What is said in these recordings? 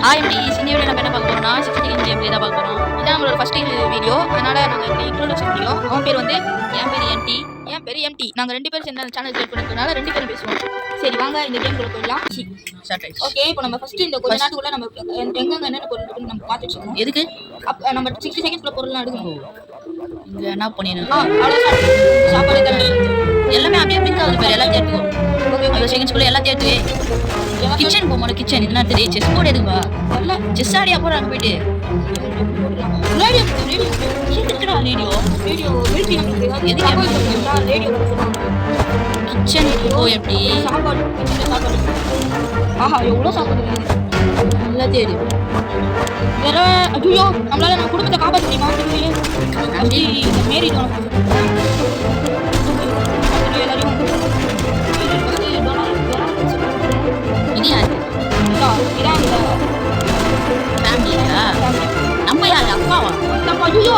ஆர்எம்டிஸ் இந்த வீடியோ நம்ம என்ன பார்க்க போறோம்னா 6 செகண்ட் கேம் ப்ளே தான் பார்க்க போறோம். இதான் நம்மளோட ஃபர்ஸ்ட் வீடியோ. அதனால நாங்க இந்த இன்ட்ரோடக்ஷன் வீடியோ. அவன் பேர் வந்து என் பேர் என்டி, என் பேர் எம்டி. நாங்க ரெண்டு பேரும் சேர்ந்து அந்த சேனல் கிரியேட் பண்ணிருக்கனால ரெண்டு பேரும் பேசுவோம். சரி வாங்க இந்த கேம் குள்ள போயிடலாம். ஓகே இப்போ நம்ம ஃபர்ஸ்ட் இந்த கொஞ்ச நேரத்துக்குள்ள நம்ம எங்கங்க என்னென்ன பொருள் இருக்குன்னு நம்ம பார்த்து வச்சுக்கணும். எதுக்கு நம்ம 60 செகண்ட்ஸ்ல பொருள்லாம் எடுக்கணும். இங்க என்ன பண்ணிருக்கோம் அவ்வளவுதான். சாப்பாடு தானே எல்லாமே அப்படியே பிங்க் ஆகுது பேர் எல்லாம் சேர்த்து. ஓகே 5 செகண்ட்ஸ்க்குள்ள எல்லாம் சேர்த்து கிச்சன் போமோட கிச்சன் இதெல்லாம் தெரியும். செஸ் போர்டு எதுவா இல்ல செஸ் ஆடியா போறாங்க போயிட்டு radio radio radio radio military நமக்கு எதுக்கு ரேடியோ கிச்சன் ஓ எப்படி சாப்பாடு சாப்பாடு ஆஹா எவ்வளோ சாப்பாடு நல்லா தெரியும். வேற ஐயோ நம்மளால நம்ம குடும்பத்தை காப்பாற்ற முடியுமா அப்படி மேரி எல்லாரையும் நம்ம யாரு அக்காவா நம்ம ஐயோ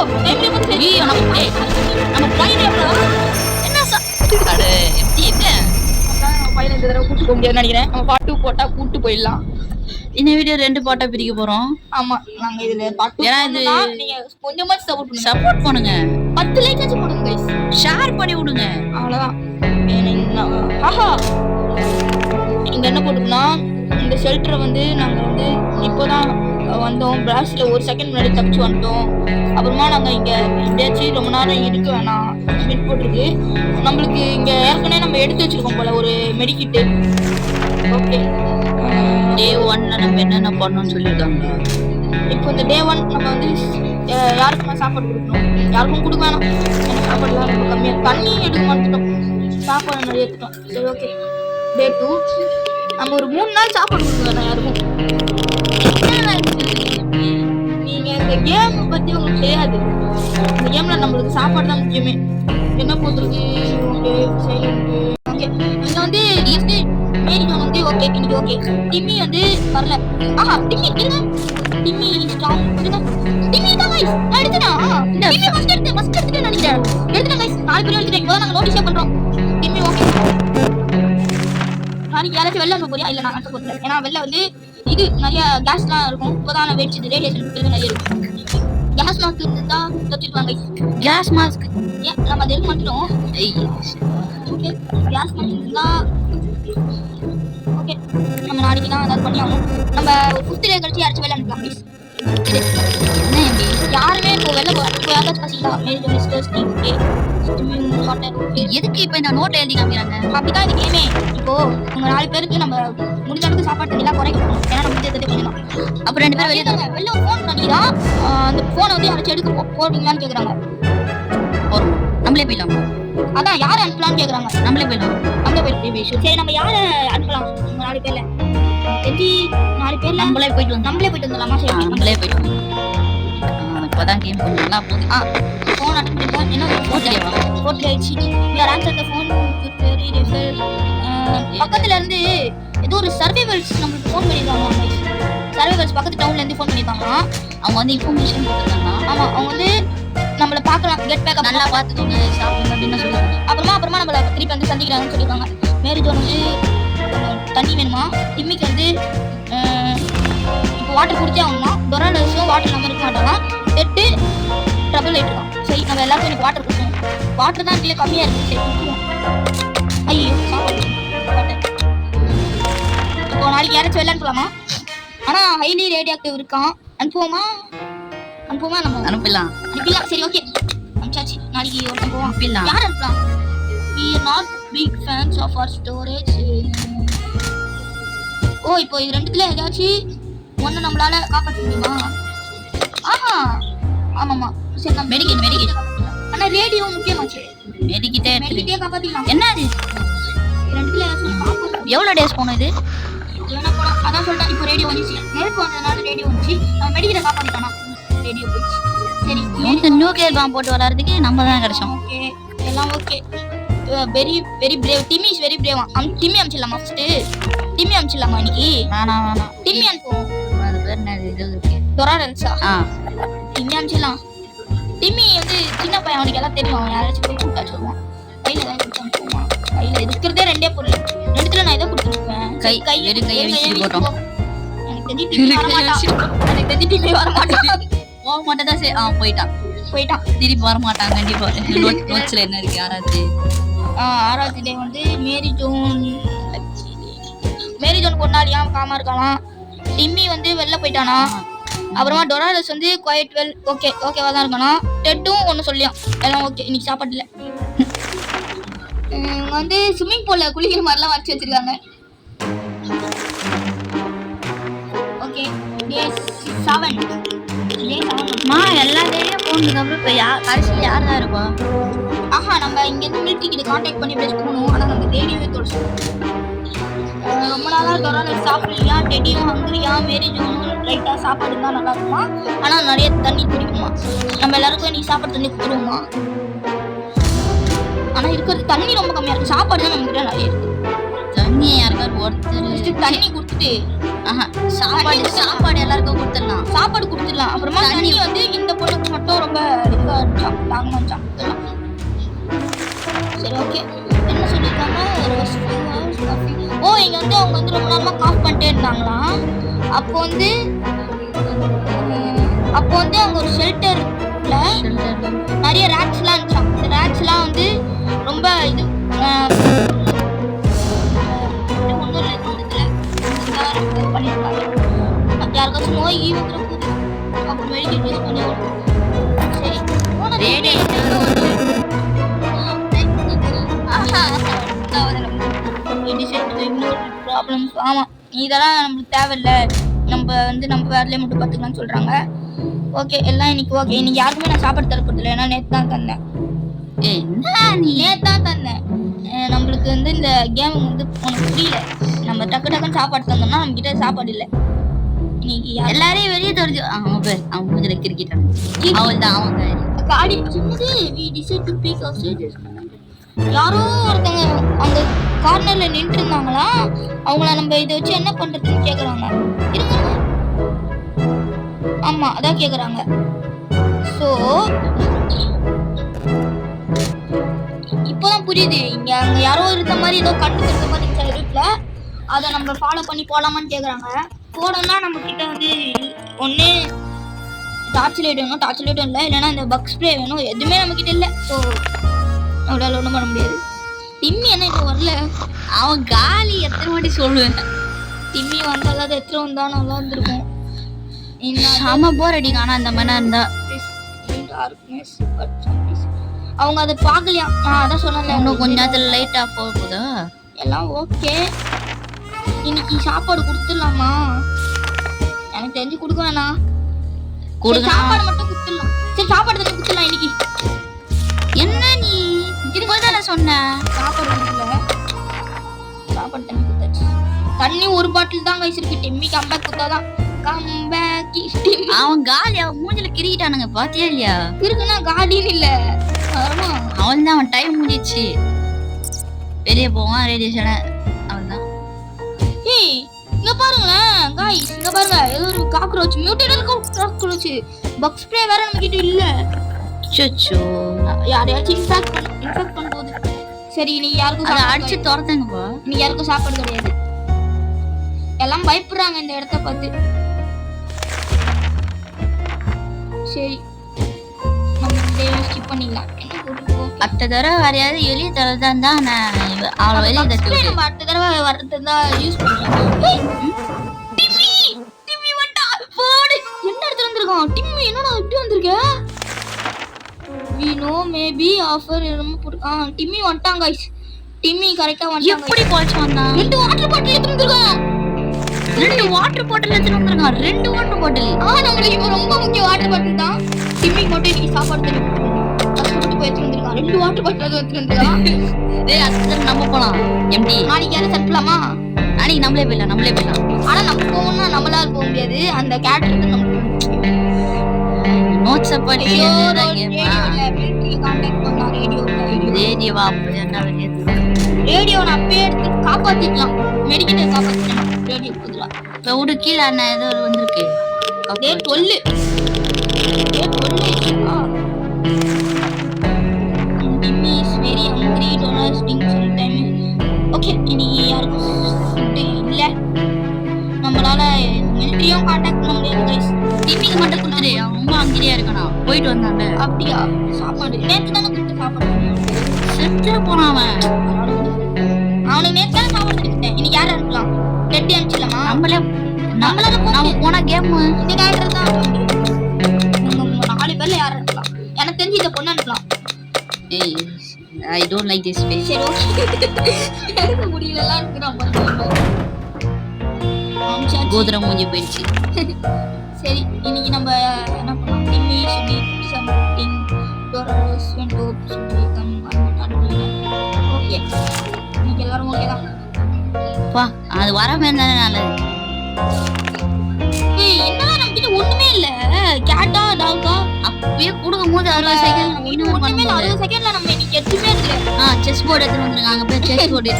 நம்ம பையன் என்ன சாப்பாடு எப்படி என்ன பையன் இந்த தடவை கூட்டு போக முடியாதுன்னு நினைக்கிறேன். நம்ம பாட்டு போட்டா கூட்டு போயிடலாம். இந்த வீடியோ 2 பாட்டா பிரிக்க போறோம். ஆமா நாங்க இதுல பாட்டு ஏன்னா இது நீங்க கொஞ்சமாச்சு சப்போர்ட் பண்ணுங்க. 10 லைக் ஆச்சு போடுங்க गाइस. ஷேர் பண்ணி விடுங்க. அவ்வளவுதான். ஆஹா இங்க என்ன போட்டுக்கனா இந்த ஷெல்டரை வந்து நாங்க வந்து இப்போதான் வந்தோம். பிளாஸ்ட்ல 1 செகண்ட் முன்னாடி தப்பிச்சு வந்துட்டோம். அப்புறமா நாங்க இங்க எப்படியாச்சும் ரொம்ப நேரம் இருக்க வேணாம் ஸ்பிட் போட்டிருக்கு. நம்மளுக்கு இங்க ஏற்கனவே நம்ம எடுத்து வச்சிருக்கோம் போல ஒரு மெடிக்கிட்டு. ஓகே டே 1 நம்ம என்னென்ன பண்ணணும்னு சொல்லியிருக்காங்க. இப்போ இந்த டே 1 நம்ம வந்து யாருக்குமே சாப்பாடு கொடுக்கணும். யாருக்கும் கொடுக்க வேணாம். எனக்கு சாப்பாடுலாம் ரொம்ப கம்மியாக தண்ணி எடுக்க மாட்டோம். சாப்பாடு நிறைய எடுத்துட்டோம். சரி ஓகே டே 2 நம்ம ஒரு 3 நாள் சாப்பாடு கொடுக்க வேணாம் யாருக்கும். நீங்க இந்த கேம் பத்தி உங்களுக்கு தெரியாது. இந்த கேம்ல நம்மளுக்கு சாப்பாடு தான் முக்கியமே. என்ன போட்டுருக்கு இங்க வந்து மேரிஜோன் வந்து ஓகே இன்னைக்கு ஓகே. டிம்மி வந்து வரல. ஆஹா டிம்மி இருங்க. டிம்மி ஸ்ட்ராங் இருங்க. டிம்மி தான் गाइस நான் எடுத்துட்டா. டிம்மி ஃபர்ஸ்ட் எடுத்து நினைக்கிறேன். எடுத்துட்டேன் गाइस 4 பேர் எடுத்துட்டேன். இப்போ நாங்க நோட்டீஸ் பண்றோம். Timmy okay. நாளைக்கு யாராச்சும் வெளில அனுப்ப போறியா? இல்ல நான் அனுப்ப போறேன். ஏன்னா வெளில வந்து இது நிறைய கேஸ்லாம் இருக்கும். இப்போதான் வெடிச்சது ரேடியேஷன் நிறைய இருக்கும். கேஸ் மாஸ்க் இருந்தா தப்பிடுவாங்க. கேஸ் மாஸ்க் ஏன் நம்ம அதை எடுக்க மாட்டோம். ஓகே கேஸ் மாஸ்க் இருந்தா ஓகே நம்ம நாளைக்கு தான் அதாவது பண்ணி ஆகணும். நம்ம ஒரு 5 டே கழிச்சு யாராச்சும் வெளில அனுப்பலாம் ப்ளீஸ். என்ன எப்படி யாருமே இப்போ வெளில போய் யாராச்சும் பசிங்களா மேரி மிஸ்டர்ஸ் ஓகே எதுக்கு இப்போ இந்த நோட்டை எழுதி காமிக்கிறாங்க? அப்படிதான் இது கேமே. இப்போ உங்க 4 பேருக்கு நம்ம முடிஞ்ச அளவுக்கு சாப்பாடு தண்ணிலாம் குறைக்கணும். ஏன்னா நம்ம முடிஞ்சது பண்ணலாம். அப்புறம் 2 பேர் வெளில ஒரு ஃபோன் பண்ணிதான் அந்த ஃபோனை வந்து யாராச்சும் எடுக்க போறீங்களான்னு கேட்குறாங்க. நம்மளே போயிடலாம். அதான் யாரை அனுப்பலாம்னு கேட்குறாங்க. நம்மளே போயிடலாம். சரி நம்ம யாரை அனுப்பலாம்? உங்க 4 பேர்ல எப்படி 4 பேர்ல நம்மளே போயிட்டு வந்துடலாமா? சரி நம்மளே போயிட்டு வந்து இப்போதான் கேம் பண்ணலாம். ஃபோன் அட்டன் பண்ணிட்டா என்ன ஃபோன் ஆயிடுச்சு. We are answer the phone very refer. பக்கத்துல இருந்து ஏதோ ஒரு சர்வைவல்ஸ் நம்மளுக்கு ஃபோன் பண்ணிருக்காங்க. சர்வைவல்ஸ் பக்கத்து டவுன்ல இருந்து ஃபோன் பண்ணிருக்காங்க. அவங்க வந்து இன்ஃபர்மேஷன் கொடுத்துருக்காங்க. ஆமா அவங்க வந்து நம்மள பார்க்கலாம். கெட் பேக் நல்லா பார்த்துக்கோங்க சாப்பிடுங்க அப்படின்னு சொல்லுவாங்க. அப்புறமா நம்மள திருப்பி வந்து சந்திக்கிறாங்கன்னு சொல்லியிருக்காங்க. மேரிஜோன் வந்து தண்ணி வேணுமா? டிம்மிக்கு வந்து இப்போ வாட்டர் குடிச்சே ஆகணுமா? டொராண்டோஸும் வாட்டர் இல்லாமல் இருக்க மாட்டாங்க. டெட்டு ட்ரபிள் லைட் இருக்கான். சரி நம்ம எல்லாருக்கும் எனக்கு வாட்டர் கொடுக்கணும். வாட்டர் தான் கீழே கம்மியாக இருக்குது. சரி கொடுக்கணும். ஐயோ சாப்பாடு வாட்டர். இப்போ நாளைக்கு யாராச்சும் வெளில அனுப்பலாமா? ஆனால் ஹைலி ரேடியோ ஆக்டிவ் இருக்கான். அனுப்புவோமா நம்ம அனுப்பலாம். சரி ஓகே அனுப்பிச்சாச்சு. நாளைக்கு ஒருத்தன் போவான். அனுப்பலாம். யார் அனுப்பலாம்? we are not big fans of our storage. ஓ இப்போ இது ரெண்டுத்துல ஏதாச்சும் ஒன்று நம்மளால காப்பாற்ற முடியுமா? ஆஹா ஆமாம்மா சரி நான் மெடிக்கேட் ஆனால் ரேடியோ முக்கியமாச்சு. மெடிக்கிட்டே காப்பாற்றிக்கலாம். என்ன அது ரெண்டுத்துல ஏதாச்சும் எவ்வளோ டேஸ் போகணும் இது? ஏன்னா போனால் அதான் சொல்லிட்டேன். இப்போ ரேடியோ வந்துச்சு. நெருப்பு வந்ததுனால ரேடியோ வந்துச்சு. நம்ம மெடிக்கிட்ட காப்பாற்றிட்டானா ரேடியோ போயிடுச்சு. சரி இந்த நியூக்ளியர் பாம்பு போட்டு வளர்றதுக்கு நம்ம தான் கிடைச்சோம். ஓகே எல்லாம் okay. Very very brave. Timmy is very brave. Timmy அனுப்பிச்சிடலாமா? ஃபர்ஸ்ட் டிம்மி அனுப்பிச்சிடலாமா இன்னைக்கு? வேணாம் டிம்மி அனுப்புவோம். அது பேர் என்ன இது இருக்கு டொராடன்ஸா? டிம்மி அனுப்பிச்சிடலாம். டிம்மி வந்து சின்ன பையன். அவனுக்கு எல்லாம் தெரியும். அவன் யாராச்சும் போய் கூப்பிட்டா சொல்லுவான். கையில் ஏதாவது கொடுத்து அனுப்புவான். கையில் இருக்கிறதே 2 பொருள். 2த்துல நான் இதை கொடுத்துருப்பேன். கை கையை போட்டோம். எனக்கு எனக்கு தெரிஞ்சு டிம்மி வர மாட்டான். எனக்கு தெரிஞ்சு டிம்மி வர மாட்டான். போக மாட்டேதான் சரி. போயிட்டான் திருப்பி வர மாட்டான் கண்டிப்பா. நோட்ஸ்ல என்ன இருக்கு? ஆறாவது டே வந்து மேரி ஜோன் ஒரு நாள் ஏன் காமா இருக்கலாம். டிம்மி வந்து வெளில போயிட்டானா. அப்புறமா டொராலஸ் வந்து குவைட் வெல் ஓகேவா தான் இருக்கானா. டெட்டும் ஒன்று சொல்லியான் எல்லாம் ஓகே. இன்னைக்கு சாப்பாடு இல்லை. வந்து ஸ்விம்மிங் பூல்ல குளிக்கிற மாதிரிலாம் வச்சு வச்சிருக்காங்க. ஓகே டே 7 எல்லா டேயும் போனதுக்கு அப்புறம் இப்போ கடைசியில் யார் தான் இருப்பா? நம்ம இங்கேருந்து மிலிட்ரி கிட்ட கான்டாக்ட் பண்ணி பேச போகணும். ஆனால் நம்ம தேடியவே தோணுச்சு. ரொம்ப நாளாக டொராலஸ் சாப்பிடலையா. டெடியும் ஹங்கரியா. மேரி ஜோனும் லைட்டாக சாப்பாடு தான் நல்லா இருக்குமா. ஆனால் நிறைய தண்ணி குடிக்குமா. நம்ம எல்லாருக்கும் இன்னைக்கு சாப்பாடு தண்ணி கொடுத்துருவோமா. ஆனால் இருக்கிறது தண்ணி ரொம்ப கம்மியாக இருக்குது. சாப்பாடு தான் நம்ம கிட்ட நிறைய இருக்குது. தண்ணி யாருக்காரு ஒருத்தர் தண்ணி கொடுத்துட்டு சாப்பாடு எல்லாருக்கும் கொடுத்துடலாம். சாப்பாடு கொடுத்துடலாம். அப்புறமா தண்ணி வந்து இந்த பொண்ணுக்கு மட்டும் ரொம்ப இதுவாக இருந்துச்சான். தாங்கமாக இருந்துச்சான். சரி ஓகே. என்ன சொல்லியிருக்காங்க? இங்கே வந்து அவங்க வந்து ரொம்ப நேரமாக காஃப் பண்ணிட்டே இருந்தாங்களாம். அப்போ வந்து அங்கே ஒரு ஷெல்டர்ல நிறைய ரேட்ஸ்லாம் இருந்துச்சான். இந்த ரேட்ஸ்லாம் வந்து ரொம்ப இது பண்ணியிருக்காங்க. யாருக்காச்சும் நோய் வந்துட போகுது. அப்புறம் மெடிக்கல் யூஸ் பண்ணி சரி ப்ராப்ளம்ஸ். ஆமாம் இதெல்லாம் நம்மளுக்கு தேவையில்லை. நம்ம வேலையை மட்டும் பார்த்துக்கலாம்னு சொல்கிறாங்க. ஓகே எல்லாம் இன்னைக்கு ஓகே. இன்னைக்கு யாருக்குமே நான் சாப்பாடு தரப்படல. ஏன்னா நேற்று தான் தந்தேன். நம்மளுக்கு வந்து இந்த கேம் வந்து உனக்கு புரியல. நம்ம டக்குன்னு சாப்பாடு தந்தோம்னா நம்ம கிட்ட சாப்பாடு இல்லை. இன்னைக்கு எல்லாரையும் வெளியே தொடர்ந்து அவங்க கொஞ்சம் கிரிக்கெட் அவள் தான் அவங்க காடி யாரோ ஒருத்தங்க அந்த கார்னர்ல நின்று இருந்தாங்களா. அவங்கள நம்ம இதை வச்சு என்ன பண்றதுன்னு கேக்குறாங்க. ஆமா அதான் கேக்குறாங்க. சோ இப்போதான் புரியுது. இங்க அங்க யாரோ இருந்த மாதிரி ஏதோ கண்டுக்கிற மாதிரி இருட்டுல அதை நம்ம ஃபாலோ பண்ணி போலாமான்னு கேக்குறாங்க. போனோம்னா நம்ம கிட்ட வந்து ஒண்ணு டார்ச் லைட் வேணும். டார்ச் லைட்டும் இல்லை. இல்லைன்னா இந்த பக் ஸ்ப்ரே வேணும். எதுவுமே நம்ம கிட்ட இல்லை. ஸோ அவளால் ஒன்றும் பண்ண முடியாது. டிம்மி என்ன இப்போ வரல. அவன் காலி எத்தனை வாட்டி சொல்லுவேன். டிம்மி வந்தால் எத்தனை வந்தா நல்லா இருந்திருக்கும். செம போர் அடிக்கும். ஆனால் அந்த மாதிரி இருந்தா அவங்க அதை பார்க்கலையா. நான் அதான் சொன்னேன். இன்னும் கொஞ்ச நேரத்தில் லைட்டாக போகுதா. எல்லாம் ஓகே. இன்னைக்கு சாப்பாடு கொடுத்துடலாமா? எனக்கு தெரிஞ்சு கொடுக்க வேணாம். சாப்பாடு மட்டும் கொடுத்துடலாம். சரி சாப்பாடு தண்ணி கொடுத்துடலாம் இன்னைக்கு. என்ன நீ இதுதானே சொன்ன? சாப்பாடு கொடுக்கல. சாப்பாடு தண்ணி கொடுத்தாச்சு. தண்ணி ஒரு பாட்டில் தான் கைஸ் இருக்கு. டிம்மி கம்பேக் கொடுத்தாதான் கம்பேக். அவன் காலி. அவன் மூஞ்சில கிரிக்கிட்டானுங்க பாத்தியா இல்லையா? இருக்குன்னா காலின்னு இல்ல. அவன் தான் அவன் டைம் முடிச்சு வெளியே போவான் ரேடியேஷன. அவன் தான். இங்க பாருங்களேன் गाइस. இங்க பாருங்க ஏதோ ஒரு cockroach mutated cockroach. Buck spray வேற நம்ம கிட்ட இல்ல. சச்சோ யாரையாச்சும் இன்ஃபெக்ட் பண்ண போகுது. சரி நீ யாருக்கும் அடிச்சு துரத்துங்கப்பா. நீ யாருக்கும் சாப்பாடு கிடையாது. எல்லாம் பயப்படுறாங்க இந்த இடத்த பார்த்து. சரி நம்ம இதை ஸ்கிப் பண்ணிடலாம். அடுத்த தடவை வரையாவது எளிய தரதான் தான் நான் அவளை வெளியே தட்டு விட்டு நம்ம அடுத்த தடவை வரது தான் யூஸ் பண்ணுறோம். டிம்மி வந்தா போடு. என்ன இடத்துல வந்திருக்கான் டிம்மி? என்னடா இப்படி வந்திருக்க? we know maybe offer என்னமோ போட்டுருக்கான். டிம்மி வந்துட்டான் गाइस. டிம்மி கரெக்டா வந்துட்டான். எப்படி போச்சு வந்தான்? 2 வாட்டர் பாட்டில் எடுத்து வந்திருக்கான். 2 வாட்டர் பாட்டில் எடுத்து வந்திருக்கான். 2 வாட்டர் பாட்டில். நம்மளுக்கு இப்போ ரொம்ப முக்கிய வாட்டர் பாட்டில் தான். டிம்மிக்கு மட்டும் இன்னைக்கு சாப்பாடு தண்ணி கஷ்டப்பட்டு போய் எடுத்து வந்திருக்கான். 2 வாட்டர் பாட்டில் எடுத்து வந்திருக்கான். டேய் அதுக்கு நம்ம போலாம். எம்டி நாளைக்கு யாரும் சட்டலாமா? நாளைக்கு நம்மளே போயிடலாம். ஆனா நம்ம போகணும்னா நம்மளால போக முடியாது. அந்த கேரக்டர் நம்ம நோட்ஸ் படி கான்டாக்ட் பண்ணா ரேடியோவா அப்படி என்ன ரேடியோ அப்பயே எடுத்து காப்பாத்திக்கலாம். மெடிக்கல் காப்பாத்திக்கலாம். ரேடியோ கொடுக்கலாம். இப்போ விடு கீழே அண்ணா ஏதோ வந்திருக்கு. அதே சொல்லு. Timmy is very hungry. Donut sting some time. Okay இன்னைக்கு யாருக்கும் ஃபுட் இல்லை. நம்மளால மிலிட்ரியும் கான்டாக்ட் பண்ண முடியாது கைஸ். டிமிக்கு மட்டும் கொடுத்துரு, அவன் ரொம்ப அங்கேயே இருக்கானா, போயிட்டு வந்தாங்க. அப்படியா? சாப்பாடு நேற்று தானே கொடுத்து சாப்பாடு செத்து போனான் அவன். அவனுக்கு நேற்று தானே சாப்பாடு கொடுத்தேன். இன்னைக்கு யாரா இருக்கலாம்? டெட்டி அனுப்பிச்சிடலாமா? நம்மளால நம்ம போன கேம் இந்த கேரக்டர் தான். உங்க 4 பேர்ல யாரா இருக்கலாம்? எனக்கு தெரிஞ்சு இதை பொண்ணு அனுப்பலாம். ஏய், I don't like this face. சரி ஓகே. எழுத முடியலலாம் இருக்கிறான் பாருங்க. கோதுரை மூஞ்சி போயிடுச்சு. சரி இன்னைக்கு நம்ம என்ன பண்ணலாம்? டிம்மி சுடி சம்திங் டோரஸ் வெண்டோ சுடி கம் ஓகே. இன்னைக்கு எல்லாரும் ஓகே தான். பா, அது வராம இருந்தானே நல்லது. ஏய் என்னடா நம்ம கிட்ட ஒண்ணுமே இல்ல. கேட்டா டாகா அப்பவே கொடுக்கும்போது 60 செகண்ட் ஒண்ணுமே இல்ல. 60 செகண்ட்ல நம்ம இன்னைக்கு எதுவுமே இல்ல. செஸ் போர்டு எடுத்து வந்துருங்க. அங்க போய் செஸ் போர்டு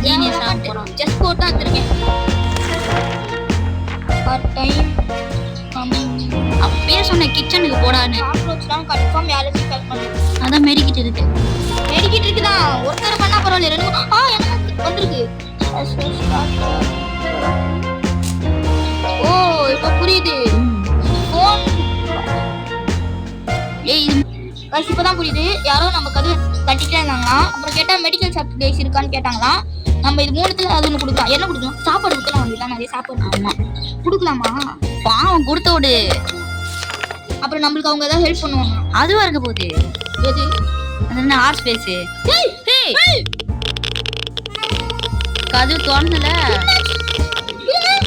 ஜீனியஸ் ஆக போறோம். செஸ் போர்டு தான் எடுத்துருக்கேன். பார்ட் டைம் அப்பயே சொன்ன கிச்சனுக்கு போடான்னு. காக்ரோச்லாம் கன்ஃபார்ம் யாரையும் கால் பண்ணுங்க. அதான் மெடிக்கிட்டு இருக்கு. மெடிக்கிட்டு இருக்குதா? ஒருத்தர் பண்ணா பரவாயில்ல. எனக்கு வந்திருக்கு. ஓ இப்ப புரியுது. போன் ஏய் கைஸ் இப்பதான் புரியுது. யாரோ நம்ம கதவு தட்டிட்டே இருந்தாங்களாம். அப்புறம் கேட்டா மெடிக்கல் சப்ளைஸ் இருக்கான்னு கேட்டாங்களாம். நம்ம இது 3த்துல அது ஒன்று கொடுக்கலாம். என்ன கொடுக்கலாம்? சாப்பாடு கொடுக்கலாம். வந்துடலாம் நிறைய சாப்பாடு. ஆமா கொடுக்கலாமா? பாவம் கொடுத்த விடு. அப்புறம் நம்மளுக்கு அவங்க ஏதாவது ஹெல்ப் பண்ணுவாங்க. அதுவா இருக்க போகுது. எது? அது என்ன ஆர் ஸ்பேஸ்? கதவு திறந்தல.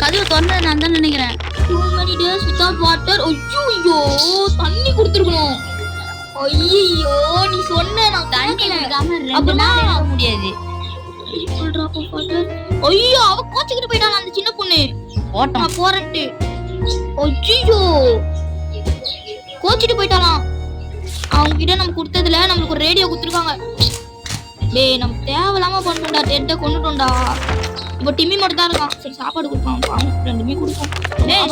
கதவு திறந்தது நான் தான் நினைக்கிறேன். 2 many days without water. ஐயோ தண்ணி கொடுத்துருக்கணும். ஐயோ நீ சொன்ன நான் தண்ணி குடிக்காம 2 நாள் இருக்க முடியாது. ஐயோ அவ கோச்சிக்கிட்டு போயிட்டான் அந்த சின்ன பொண்ணு. போட்டோம் போறட்டு. ஐயோ கோச்சிட்டு போயிட்டாலாம். அவங்க கிட்ட நம்ம கொடுத்ததுல நம்மளுக்கு ஒரு ரேடியோ கொடுத்துருக்காங்க. டேய் நம்ம தேவையில்லாம பண்ணோம்டா. டெட்டை கொண்டுட்டோம்டா. இப்போ டிம்மி மட்டும் தான் இருக்கான். சரி சாப்பாடு கொடுப்பான். அவன் 2மே கொடுப்போம்.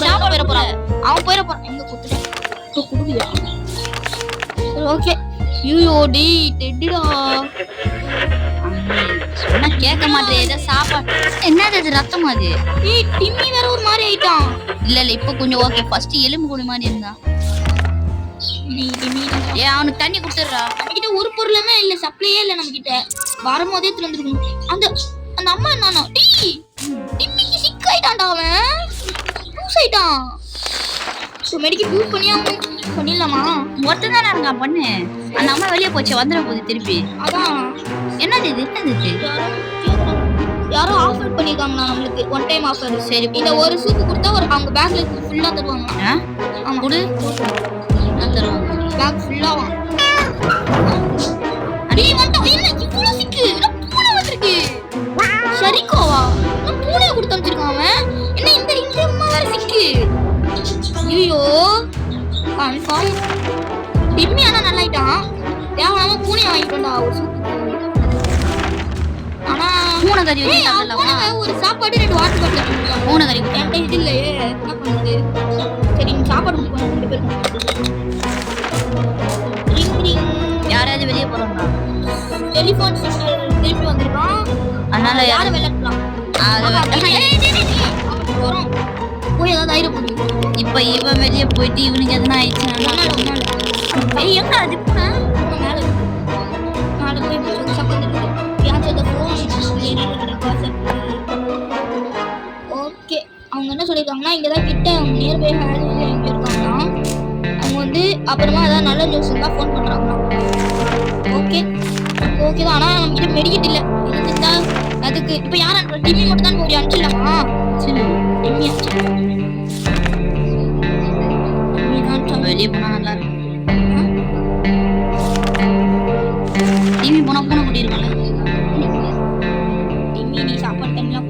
சாப்பாடு போயிட போறான். அவன் போயிட போறான். எங்க கொடுத்துட்டேன் இப்போ கொடுவியா? சரி ஓகே. ஐயோ டி டெட்டிடா சொன்னா கேட்க மாட்டேன். ஏதோ சாப்பாடு என்னது அது? ரத்தம் அது? ஏய் டிம்மி வேற ஒரு மாதிரி ஆயிட்டான். இல்ல இப்போ கொஞ்சம் ஓகே. ஃபர்ஸ்ட் எலும்பு கூடி மாதிரி இருந்தான். ஏ அவனுக்கு தண்ணி கொடுத்துடுறா. நம்ம கிட்ட ஒரு பொருளுமே இல்ல. சப்ளையே இல்ல நம்ம கிட்ட. வரும்போதே திறந்துருக்கணும். அந்த அந்த அம்மா என்னன்னா டிம்மிக்கு சிக் ஆயிட்டான்டா. அவன் லூஸ் ஆயிட்டான். ஸோ மெடிக்கல் யூஸ் பண்ணிடலாமா? ஒருத்தன் தானே இருக்கான் பண்ணு. அந்த அம்மா வெளியே போச்சு. வந்துட போகுது திருப்பி. அதான் என்னது இது? என்னது யாரோ ஆஃபர் பண்ணிருக்காங்கண்ணா நம்மளுக்கு. 1 டைம் ஆஃபர். சரி இந்த ஒரு சூப்பு கொடுத்தா ஒரு அவங்க பேக்ல ஃபுல்லா தருவாங்க. ஆமா குடு. நான் தருவாங்க. பேக் ஃபுல்லாவா? நீ வந்து என்ன இவ்ளோ சிக்கு? என்ன பூனை வந்திருக்கு? சரிக்கோவா? நான் பூனையை கொடுத்து அனுப்பிச்சிருக்கான் அவன். என்ன இந்த அம்மா வேற சிக்கு? ஐயோ கன்ஃபார்ம் டிம்மி ஆனா நல்லாயிட்டான். தேவையில்லாம பூனையை வாங்கிட்டோம்டா ஒரு சூப்பு. ஆனா பூனை கறி ஒரு சாப்பாடு 2 வாட்டர் பாட்டில் கொடுக்கலாம். பூனை கறி என்கிட்ட இது இல்லையே. என்ன பண்ணுறது? சரி நீங்க சாப்பாடு கொடுக்கணும் 2 பேருக்கும். யாராவது வெளியே போறாங்களா? டெலிபோன் சிக்னல் திருப்பி வந்திருக்கான். அதனால யாரை விளையாடலாம்? போய் ஏதாவது ஆயிட போகுது. இப்ப இவன் வெளியே போயிட்டு இவனுக்கு எதனா ஆயிடுச்சுன்னா எங்க அது போனா மேல நாலு போய் சப்பந்துட்டு ஓகே. அவங்க என்ன சொல்லியிருக்காங்கன்னா இங்கதான் கிட்ட நியர்பை எங்க இருக்காங்கன்னா அவங்க வந்து அப்புறமா ஏதாவது நல்ல நியூஸ் தான் ஃபோன் பண்றாங்கன்னா ஓகே ஓகே தான். ஆனா நம்ம கிட்ட மெடிக்கெட் இல்ல. இருந்தா அதுக்கு இப்ப யார் அனுப்புற? டிம்மி மட்டும் தான் ஒரு அனுப்பிச்சிடலாமா? சரி டிம்மி வெளியே போனா நல்லா இருக்கும். டிவி போனா பூனை குட்டி இருக்கும்ல. டிம்மி நீ சாப்பாடு டைம்லாம்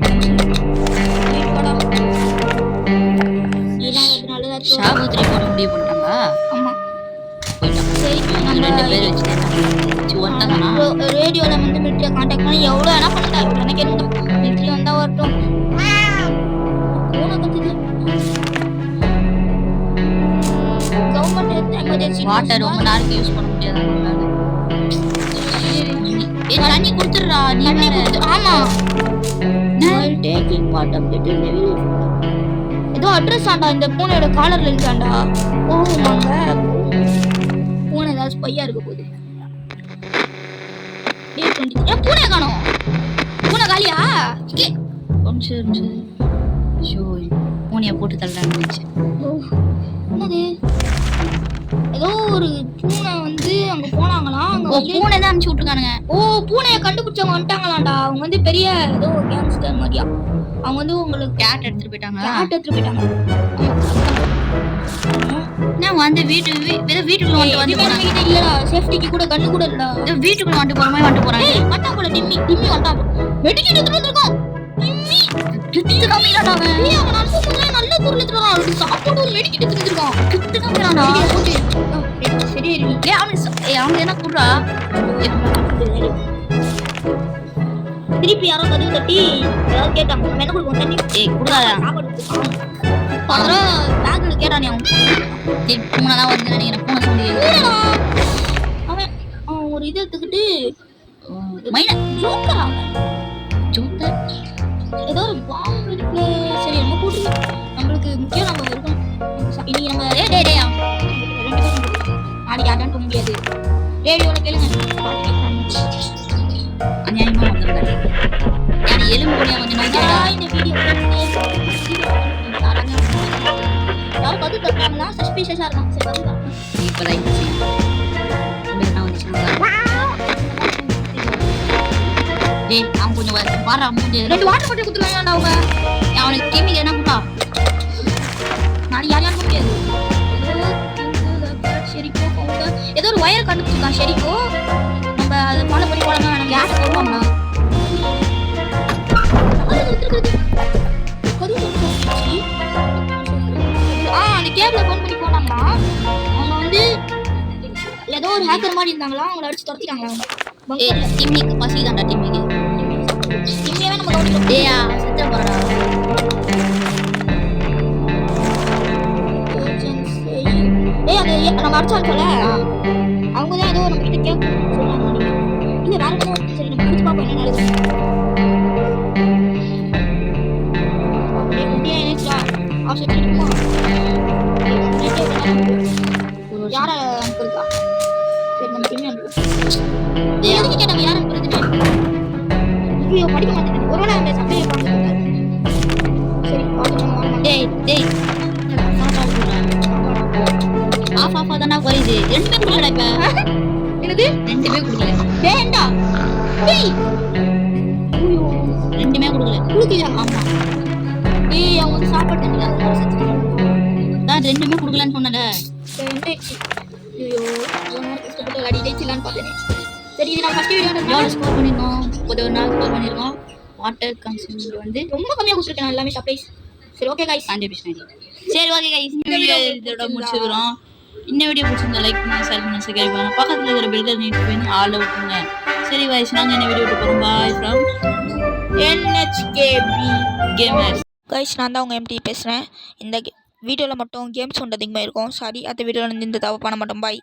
ஷாபுத்திரி போட முடிவு பண்ணிட்டாங்க. ஆமா சரி நம்ம 2 பேர் வச்சுட்டேன். ஒருத்தங்கனா ரேடியோல வந்து மிலிட்டரியை கான்டாக்ட் பண்ணி எவ்வளோ வேணா பண்ணிட்டா. எனக்கு என்ன மிலிட்டரி வந்தா வரட்டும். கவர்மெண்ட் எமர்ஜென்சி வாட்டர் ரொம்ப நாளைக்கு யூஸ் பண்ண முடியாது. தண்ணி கொடுத்துடுறா. நீ வேற ஆமா டேக்கிங் பார்ட் ஆஃப் இட் ஏதோ அட்ரஸ் ஆண்டா இந்த பூனையோட காலர்ல இருக்காண்டா. போகுமாங்க பூனை ஏதாவது ஸ்பையா இருக்க போகுது. பூனை காணோம். பூனை காலியா? பூனையை போட்டு தள்ளான்னு நினைச்சேன். என்னது ஏதோ ஒரு பூனை வந்து அங்க போனாங்களாம். அங்க வந்து பூனை தான் அனுப்பிச்சு விட்டுருக்கானுங்க. பூனையை கண்டுபிடிச்சவங்க வந்துட்டாங்களாண்டா. அவங்க வந்து பெரிய ஏதோ கேங்ஸ்டர் மாதிரியா. அவங்க வந்து உங்களுக்கு கேட் எடுத்துட்டு போயிட்டாங்க. நான் வந்து வீட்டுக்குள்ள வந்து இல்லடா, சேஃப்டிக்கு கூட கண்ணு கூட இல்லடா. வீட்டுக்குள்ள வந்து போற மாதிரி வந்து போறாங்க. வண்டா போல டிம்மி வண்டா. மெடிக்கேட் எடுத்துட்டு வந்திருக்கான். டிம்மி கிட்டு காமிடா அவன். அவன் அனுப்பும்போது நல்ல பொருள் எடுத்துட்டு வரான். அவனுக்கு சாப்பாடு ஒரு மெடிக்கேட் எடுத்துட்டு வந்திருக்கான். கிட்டு காமிடாடா. சரி அவன் என்ன கூடுறா? திருப்பி யாரோ கதவு தட்டி ஏதாவது கேட்டாங்க. நம்ம என்ன கொடுப்போம்? தண்ணி கொடுக்காதா? சாப்பாடு கொடுப்போம். அப்புறம் பேக்ல கேட்டானே அவன். பூனை தான் வந்து நினைக்கிறேன். பூனை சொல்லி அவன் ஒரு இது எடுத்துக்கிட்டு மைனா ஜோக்கரா ஜோக்கர் ஏதோ ஒரு பாம்பு இருக்கு. சரி நம்ம கூட்டு நம்மளுக்கு முக்கியம் நம்ம இருக்கணும். இன்னைக்கு நம்ம ரெண்டு பேரும் நாளைக்கு அட்டன் பண்ண முடியாது. ரேடியோல கேளுங்க. அநியாயமா வந்துருக்காரு. யாரு எலும்பு கூடிய கொஞ்சம் நோய்க்கிறா. இந்த வீடியோ யாரும் கது தட்டாங்கன்னா சஸ்பீஷியஸா இருக்கும். சரி கது இப்பதான் அவன் கொஞ்சம் வாரா மூஞ்சி 2 வாட்டர் பாட்டில் குடுத்துருவாங்க அவங்க. அவனுக்கு கேமிக்கு என்ன கொடுத்தா நாளைக்கு யாரும் முடியாது. ஏதோ ஒரு வயர் கண்டுபிடிச்சிருக்கான் ஷெரிக்கோ. நம்ம அதை ஃபாலோ பண்ணி போலாமா? நம்ம கேஸ் போடுவோம்னா அந்த கேப்ல ஃபோன் பண்ணி போனாங்களா. அவங்க வந்து ஏதோ ஒரு ஹேக்கர் மாதிரி இருந்தாங்களா. அவங்கள அடிச்சு துரத்திட்டாங்களா. அவங்க டிம்மிக்கு பசி தான்டா. டிம்மியாவே நம்ம கவனிக்கிறோம். டேயா செத்த போறடா. அது நம்ம அடிச்சாச்சோல அவங்க தான் ஏதோ நம்ம கிட்ட கேட்க சொன்னாங்க. இல்ல வேற ஏதோ சரி நம்ம பிடிச்சு பார்ப்போம் என்ன நடக்குது. யார அனுப்புறதா? சரி நம்ம டிம்மி அனுப்புவோம். எதுக்கு கேட்டாங்க யார் அனுப்புறதுன்னு? ஐயோ படிக்க மாட்டேங்குது. ஒருவேளை அந்த சப்ளையை பார்த்துருக்காரு. சரி டேய் ஆஃப் தானா வருது. 2 பேர் குடிக்கல. இப்ப என்னது 2 பேர் குடிக்கல. வேண்டா டேய் ஐயோ 2மே குடிக்கல. குடிக்கல. ஆமா டேய் அவங்க வந்து சாப்பாடு தரல. நான் 2மே குடிக்கலன்னு சொன்னல. ஐயோ நான் கஷ்டப்பட்டு அடி டேச்சிலான்னு பார்த்தேன். சரி இது நான் ஃபர்ஸ்ட் வீடியோல ஸ்கோர் பண்ணிருக்கோம். ஒரு நாள் ஸ்கோர் பண்ணிருக்கோம். வாட்டர் கன்சம்ப்ஷன் வந்து ரொம்ப கம்மியா குடிச்சிருக்கேன். நான் எல்லாமே சர்ப்ரைஸ். சரி ஓகே गाइस சரி ஓகே गाइस இந்த வீடியோ இதோட முடிச்சுக்கிறோம். இந்த வீடியோ பிடிச்சிருந்தா லைக் பண்ணுங்க, ஷேர் பண்ணுங்க, சப்ஸ்கிரைப் பண்ணுங்க. பக்கத்துல இருக்கிற பெல் ஐகானை பண்ணி ஆல் அவுட் பண்ணுங்க. சரி गाइस நாங்க இந்த வீடியோ போறோம். Bye from NHKB gamers. Guys நான் தான் உங்க MT பேசுறேன். இந்த வீடியோல மட்டும் கேம்ஸ் ஒன்று அதிகமாக இருக்கும். சாரி அடுத்த வீடியோல இந்த தப்பு பண்ண மாட்டோம். பை.